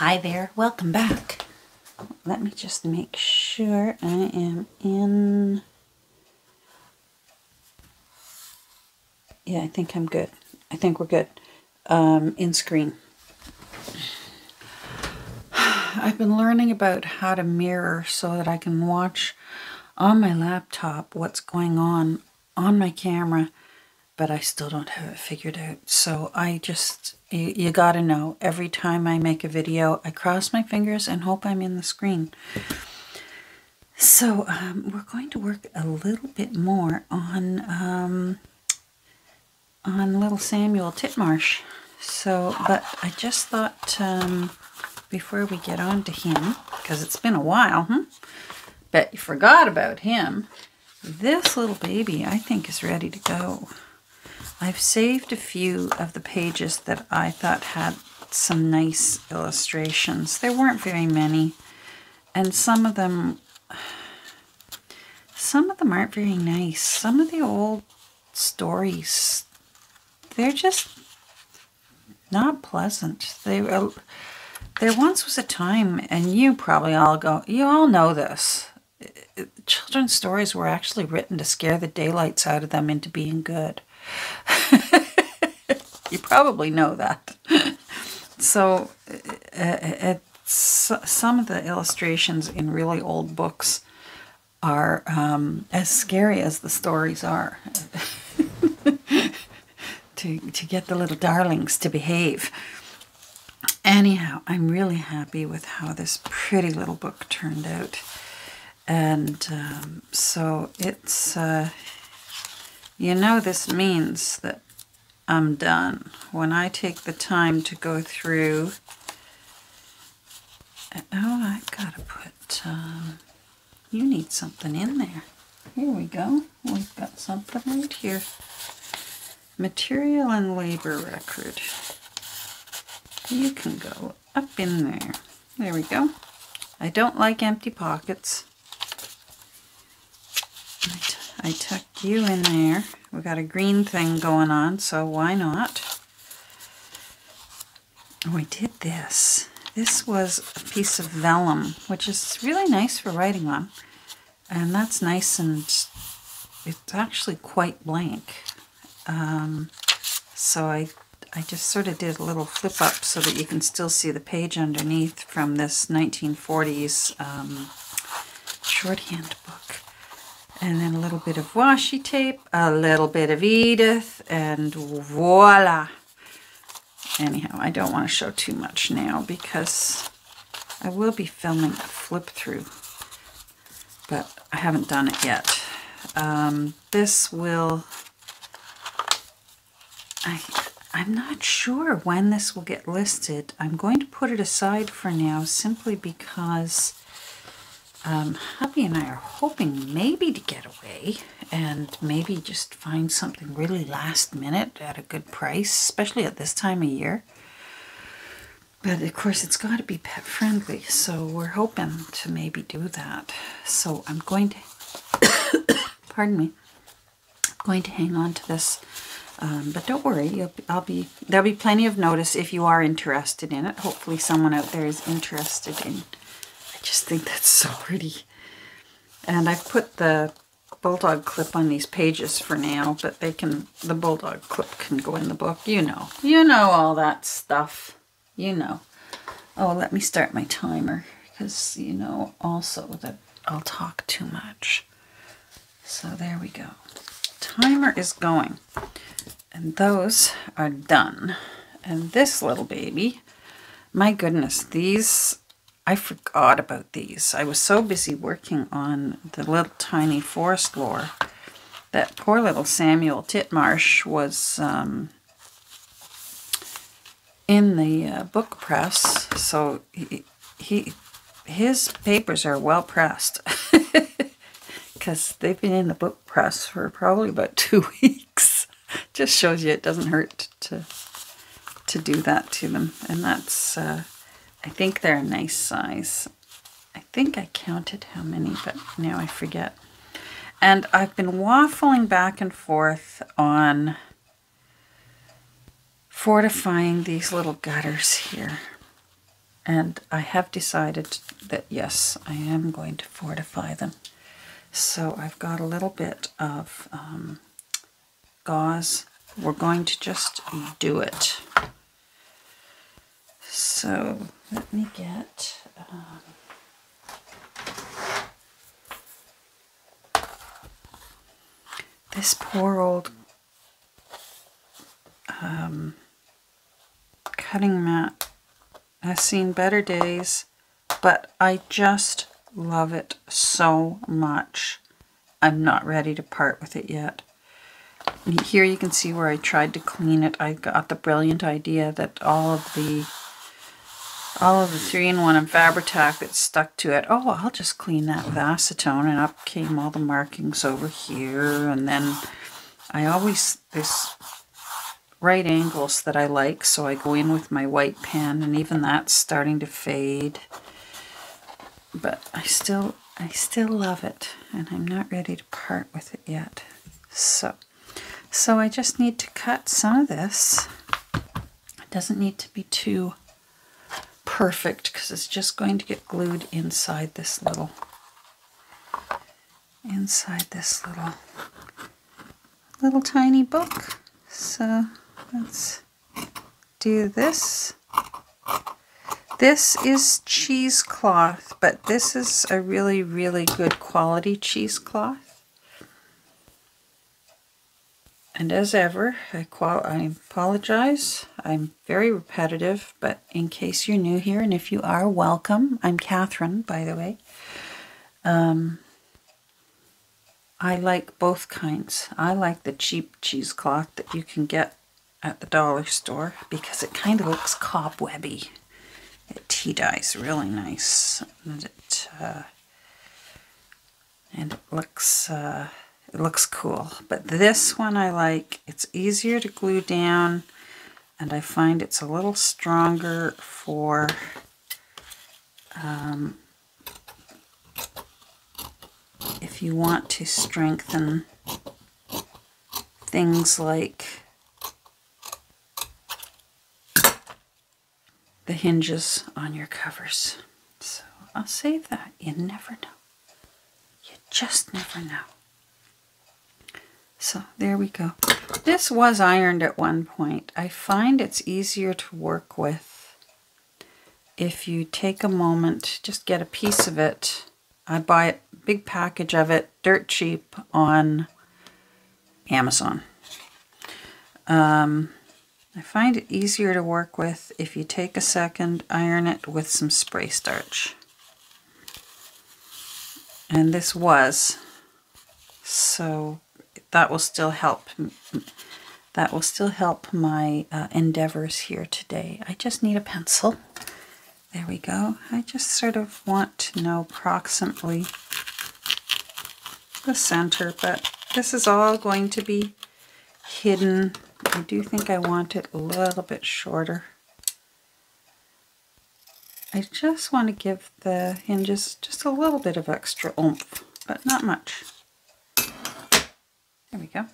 Hi there, welcome back. Let me just make sure I am in. Yeah, I think I'm good. I think we're good. In screen. I've been learning about how to mirror so that I can watch on my laptop what's going on my camera, but I still don't have it figured out. So I just, you gotta know, every time I make a video, I cross my fingers and hope I'm in the screen. So we're going to work a little bit more on little Samuel Titmarsh. So, but I just thought before we get on to him, because it's been a while, bet you forgot about him. This little baby, I think, is ready to go. I've saved a few of the pages that I thought had some nice illustrations. There weren't very many, and some of them aren't very nice. Some of the old stories, they're just not pleasant. There once was a time, and you probably all know this, children's stories were actually written to scare the daylights out of them into being good. You probably know that. So some of the illustrations in really old books are as scary as the stories are. to get the little darlings to behave. Anyhow, I'm really happy with how this pretty little book turned out. And so it's, this means that I'm done. When I take the time to go through, I've got to put, you need something in there. Here we go. We've got something right here. Material and labor record. You can go up in there. There we go. I don't like empty pockets. I tucked you in there. We got a green thing going on, so why not? Oh, I did this. This was a piece of vellum, which is really nice for writing on. And that's nice, and it's actually quite blank. So I just sort of did a little flip up so that you can still see the page underneath from this 1940s shorthand book. And then a little bit of washi tape, a little bit of Edith, and voila. Anyhow, I don't want to show too much now because I will be filming a flip through, but I haven't done it yet. This will, I'm not sure when this will get listed. I'm going to put it aside for now simply because hubby and I are hoping maybe to get away and maybe just find something really last minute at a good price, especially at this time of year. But of course it's got to be pet friendly, so we're hoping to maybe do that. So I'm going to, pardon me, I'm going to hang on to this. But don't worry, there'll be plenty of notice if you are interested in it. Hopefully someone out there is interested in. I just think that's so pretty. And I've put the bulldog clip on these pages for now, but the bulldog clip can go in the book. You know all that stuff. You know. Oh, let me start my timer because you know also that I'll talk too much. So there we go. Timer is going. And those are done. And this little baby, my goodness, these, I forgot about these. I was so busy working on the little tiny forest lore that poor little Samuel Titmarsh was in the book press. So his papers are well pressed because they've been in the book press for probably about 2 weeks. Just shows you it doesn't hurt to do that to them. And that's, I think they're a nice size. I think I counted how many, but now I forget. And I've been waffling back and forth on fortifying these little gutters here. And I have decided that yes, I am going to fortify them. So I've got a little bit of gauze. We're going to just do it. So let me get this poor old cutting mat has seen better days, but I just love it so much. I'm not ready to part with it yet. Here you can see where I tried to clean it. I got the brilliant idea that all of the 3-in-1 and Fabri-Tac that stuck to it, oh, I'll just clean that with acetone, and up came all the markings over here. And then there's right angles that I like, so I go in with my white pen, and even that's starting to fade. But I still love it, and I'm not ready to part with it yet. So I just need to cut some of this. It doesn't need to be too perfect because it's just going to get glued inside this little tiny book. So let's do this. This is cheesecloth, but this is a really, really good quality cheesecloth. And as ever, I apologize. I'm very repetitive, but in case you're new here, and if you are, welcome. I'm Catherine, by the way. I like both kinds. I like the cheap cheesecloth that you can get at the dollar store because it kind of looks cobwebby. It tea dyes really nice, and it looks cool. But this one I like. It's easier to glue down, and I find it's a little stronger for if you want to strengthen things like the hinges on your covers. So I'll save that. You never know. You just never know. So there we go. This was ironed at one point. I find it's easier to work with if you take a moment, just get a piece of it. I buy a big package of it, dirt cheap, on Amazon. I find it easier to work with if you take a second, iron it with some spray starch. And this was, so that will still help. That will still help my endeavors here today. I just need a pencil. There we go. I just sort of want to know approximately the center, but this is all going to be hidden. I do think I want it a little bit shorter. I just want to give the hinges just a little bit of extra oomph, but not much. There we go.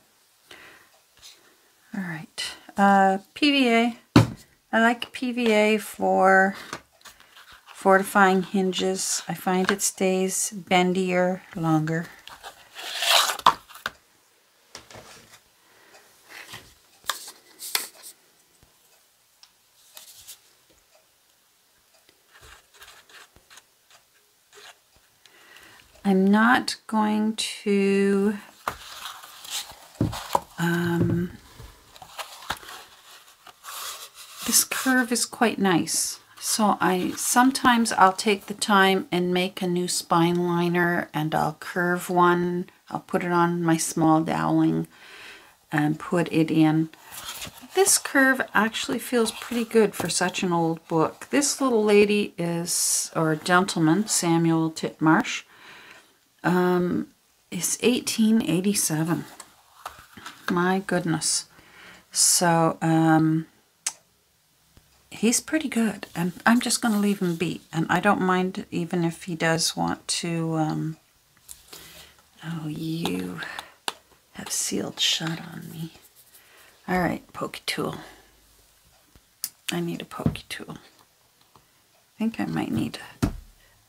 All right. PVA. I like PVA for fortifying hinges. I find it stays bendier longer. I'm not going to this curve is quite nice, so sometimes I'll take the time and make a new spine liner, and I'll curve one. I'll put it on my small doweling and put it in. This curve actually feels pretty good for such an old book. This little lady is, or gentleman, Samuel Titmarsh, is 1887. My goodness. So he's pretty good, and I'm just going to leave him be. And I don't mind even if he does want to, oh, you have sealed shut on me. All right, pokey tool. I need a pokey tool. think I might need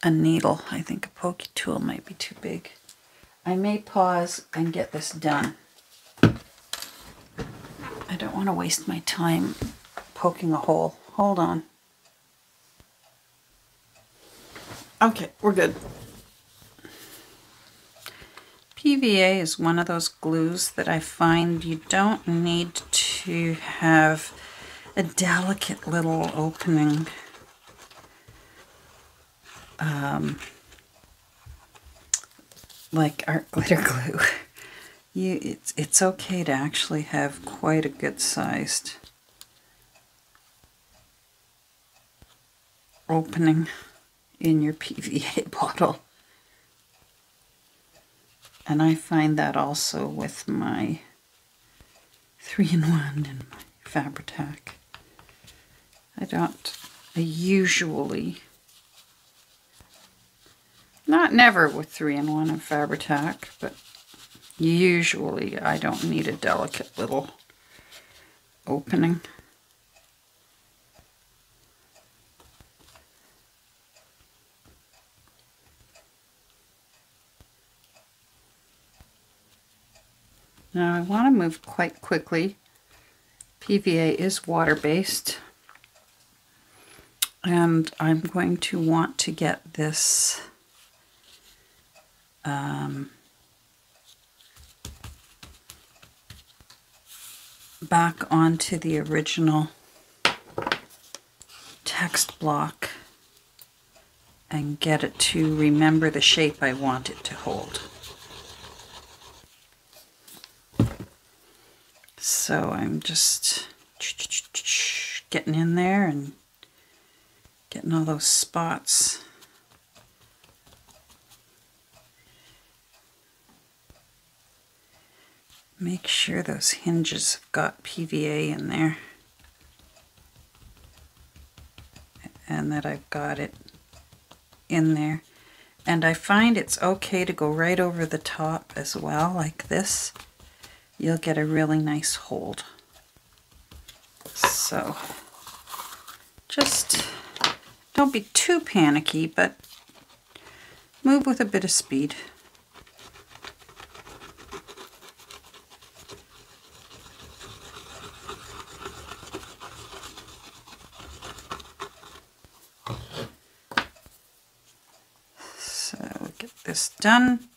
a needle. I think a pokey tool might be too big. I may pause and get this done. I don't want to waste my time poking a hole. Hold on. Okay, we're good. PVA is one of those glues that I find you don't need to have a delicate little opening. Like art glitter glue. It's okay to actually have quite a good sized opening in your PVA bottle. And I find that also with my 3-in-1 and my Fabri-Tac. I usually, not never with 3-in-1 and Fabri-Tac, but usually I don't need a delicate little opening. Now I want to move quite quickly. PVA is water-based, and I'm going to want to get this back onto the original text block and get it to remember the shape I want it to hold. So I'm just getting in there and getting all those spots. Make sure those hinges have got PVA in there and that I've got it in there. And I find it's okay to go right over the top as well, like this. You'll get a really nice hold. So just don't be too panicky, but move with a bit of speed. So get this done.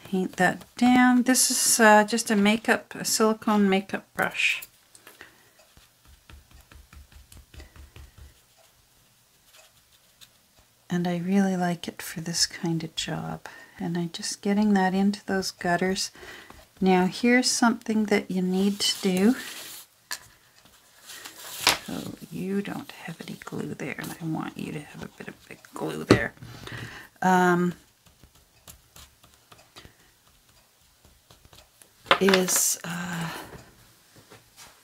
Paint that down. This is just a silicone makeup brush. And I really like it for this kind of job. And I'm just getting that into those gutters. Now here's something that you need to do. So you don't have any glue there, and I want you to have a bit of big glue there.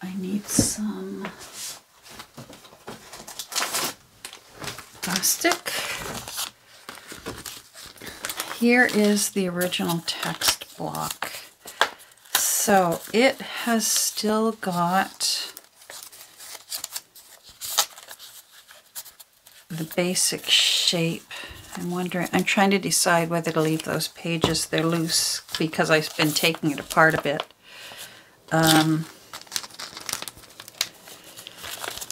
I need some plastic. Here is the original text block. So it has still got the basic shape. I'm trying to decide whether to leave those pages. They're loose because I've been taking it apart a bit.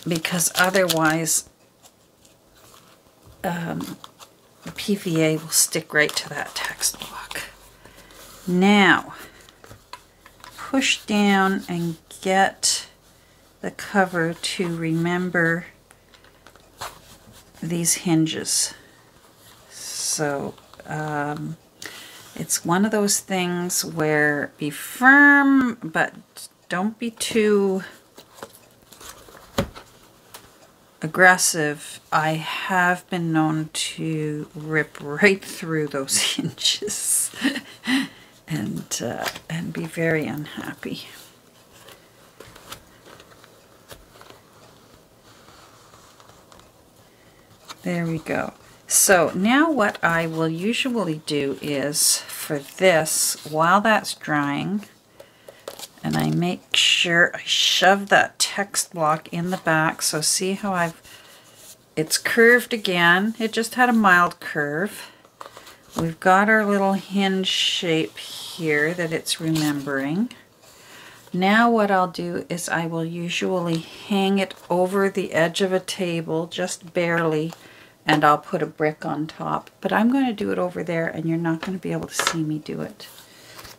Because otherwise the PVA will stick right to that text block. Now, push down and get the cover to remember these hinges. So it's one of those things where be firm, but don't be too aggressive. I have been known to rip right through those hinges and be very unhappy. There we go. So now what I will usually do is, for this, while that's drying, and I make sure I shove that text block in the back, so see how it's curved again. It just had a mild curve. We've got our little hinge shape here that it's remembering. Now what I'll do is I will usually hang it over the edge of a table, just barely, and I'll put a brick on top. But I'm going to do it over there, and you're not going to be able to see me do it.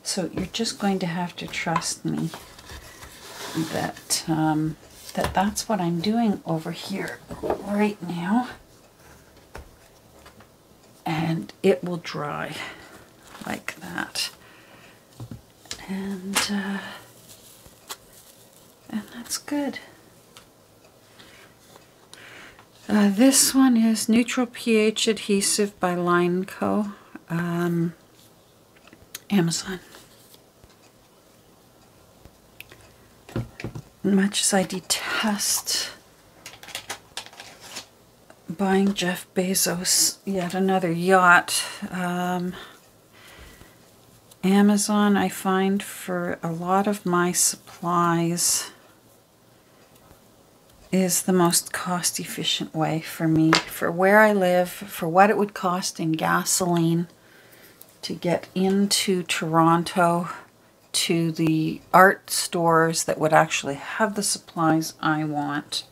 So you're just going to have to trust me that, that's what I'm doing over here right now. And it will dry like that. And that's good. This one is Neutral pH Adhesive by Line Co. Amazon. Much as I detest buying Jeff Bezos yet another yacht, Amazon, I find for a lot of my supplies, is the most cost-efficient way for me. For where I live, for what it would cost in gasoline to get into Toronto to the art stores that would actually have the supplies I want,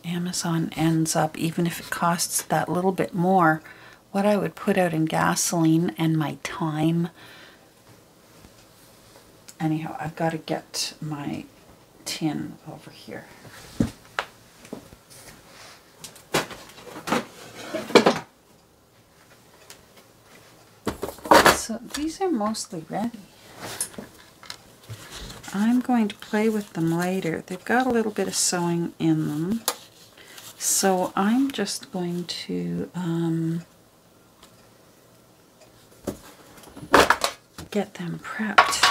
Amazon ends up, even if it costs that little bit more, what I would put out in gasoline and my time. Anyhow, I've got to get my tin over here. So these are mostly ready. I'm going to play with them later. They've got a little bit of sewing in them. So I'm just going to get them prepped.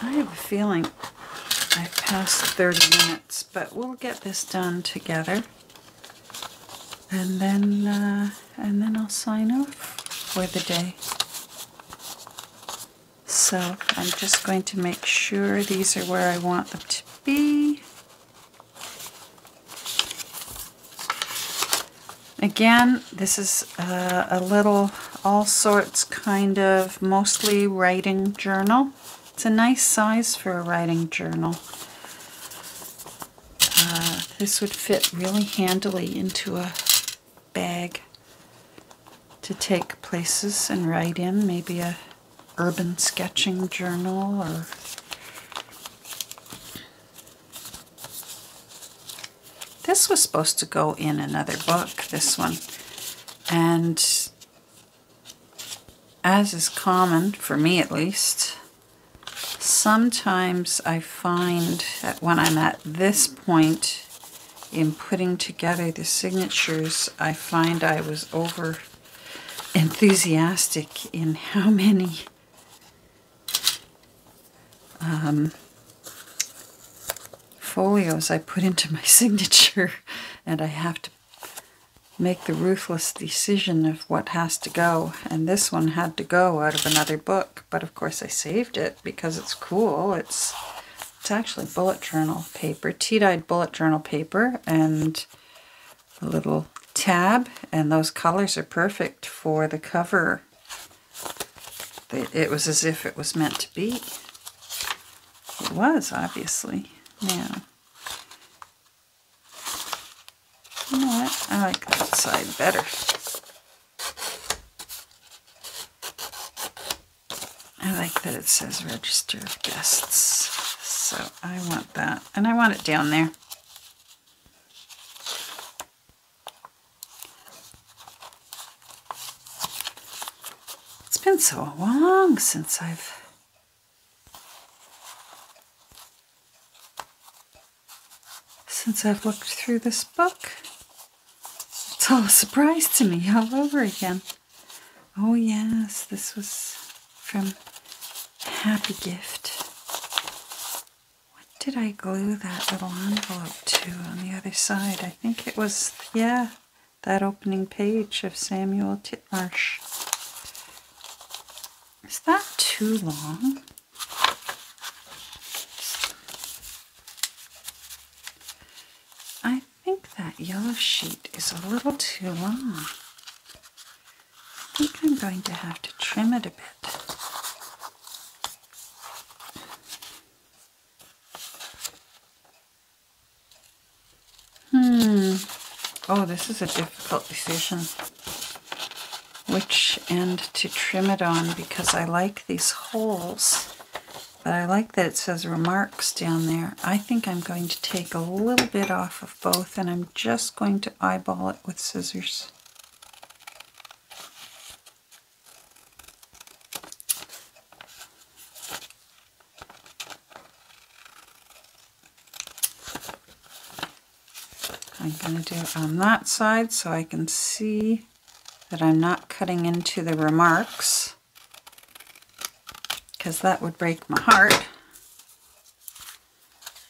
I have a feeling I've passed 30 minutes, but we'll get this done together. And then I'll sign off for the day. So I'm just going to make sure these are where I want them to be. Again, this is a little all sorts kind of mostly writing journal. It's a nice size for a writing journal. This would fit really handily into a bag to take places and write in, maybe a urban sketching journal or this was supposed to go in another book, this one, and as is common for me at least, sometimes I find that when I'm at this point in putting together the signatures, I find I was over enthusiastic in how many folios I put into my signature, and I have to make the ruthless decision of what has to go, and this one had to go out of another book, but of course I saved it because it's cool. It's actually bullet journal paper, tea-dyed bullet journal paper, and a little tab, and those colors are perfect for the cover. It was as if it was meant to be. It was, obviously. Now, you know what? I like that side better. I like that it says Register of Guests. So I want that. And I want it down there. It's been so long since I've looked through this book. It's all a surprise to me all over again. Oh yes, this was from Happy Gift. What did I glue that little envelope to on the other side? I think it was, yeah, that opening page of Samuel Titmarsh. Is that too long? I think that yellow sheet is a little too long. I think I'm going to have to trim it a bit. Oh, this is a difficult decision. Which end to trim it on, because I like these holes, but I like that it says remarks down there. I think I'm going to take a little bit off of both, and I'm just going to eyeball it with scissors. I'm going to do it on that side so I can see that I'm not cutting into the remarks, because that would break my heart.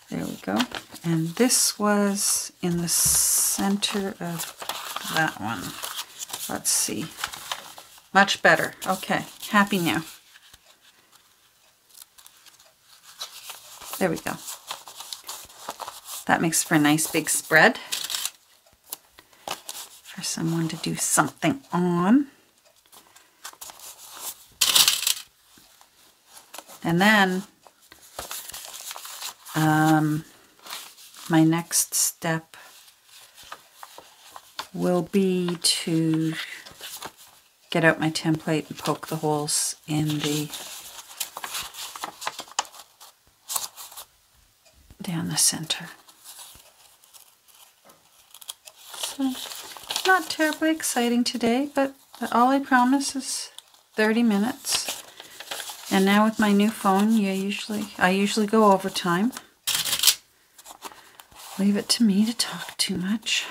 There we go. And this was in the center of that one. Let's see. Much better. Okay, happy now. There we go. That makes for a nice big spread for someone to do something on. And then my next step will be to get out my template and poke the holes in the down the center. So not terribly exciting today, but all I promise is 30 minutes. And now with my new phone, I usually go overtime. Leave it to me to talk too much.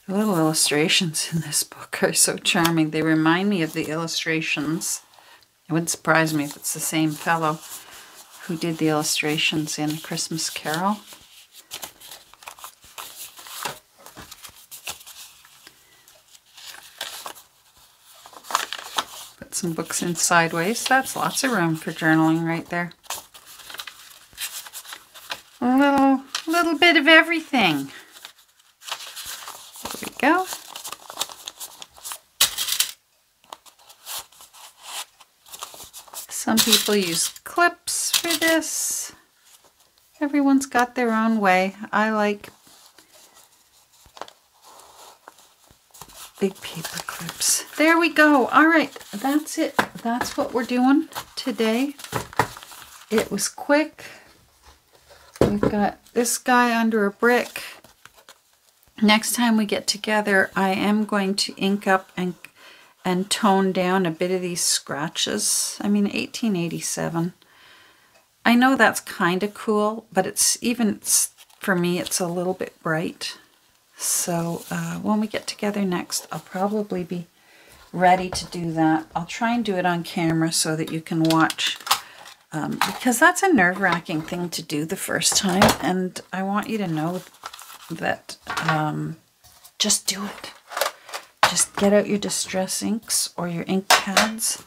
The little illustrations in this book are so charming. They remind me of the illustrations. It wouldn't surprise me if it's the same fellow who did the illustrations in Christmas Carol. Put some books in sideways. That's lots of room for journaling right there. A little bit of everything. There we go. Some people use clips for this. Everyone's got their own way. I like big paper clips. There we go. All right, that's it. That's what we're doing today. It was quick. We've got this guy under a brick. Next time we get together, I am going to ink up and tone down a bit of these scratches. I mean, 1887. I know that's kind of cool, but for me, it's a little bit bright. So when we get together next, I'll probably be ready to do that. I'll try and do it on camera so that you can watch, because that's a nerve-wracking thing to do the first time, and I want you to know that just do it. Just get out your distress inks or your ink pads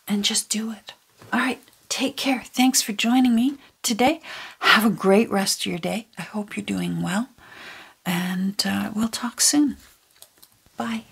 and just do it. All right, take care. Thanks for joining me today. Have a great rest of your day. I hope you're doing well, and we'll talk soon. Bye.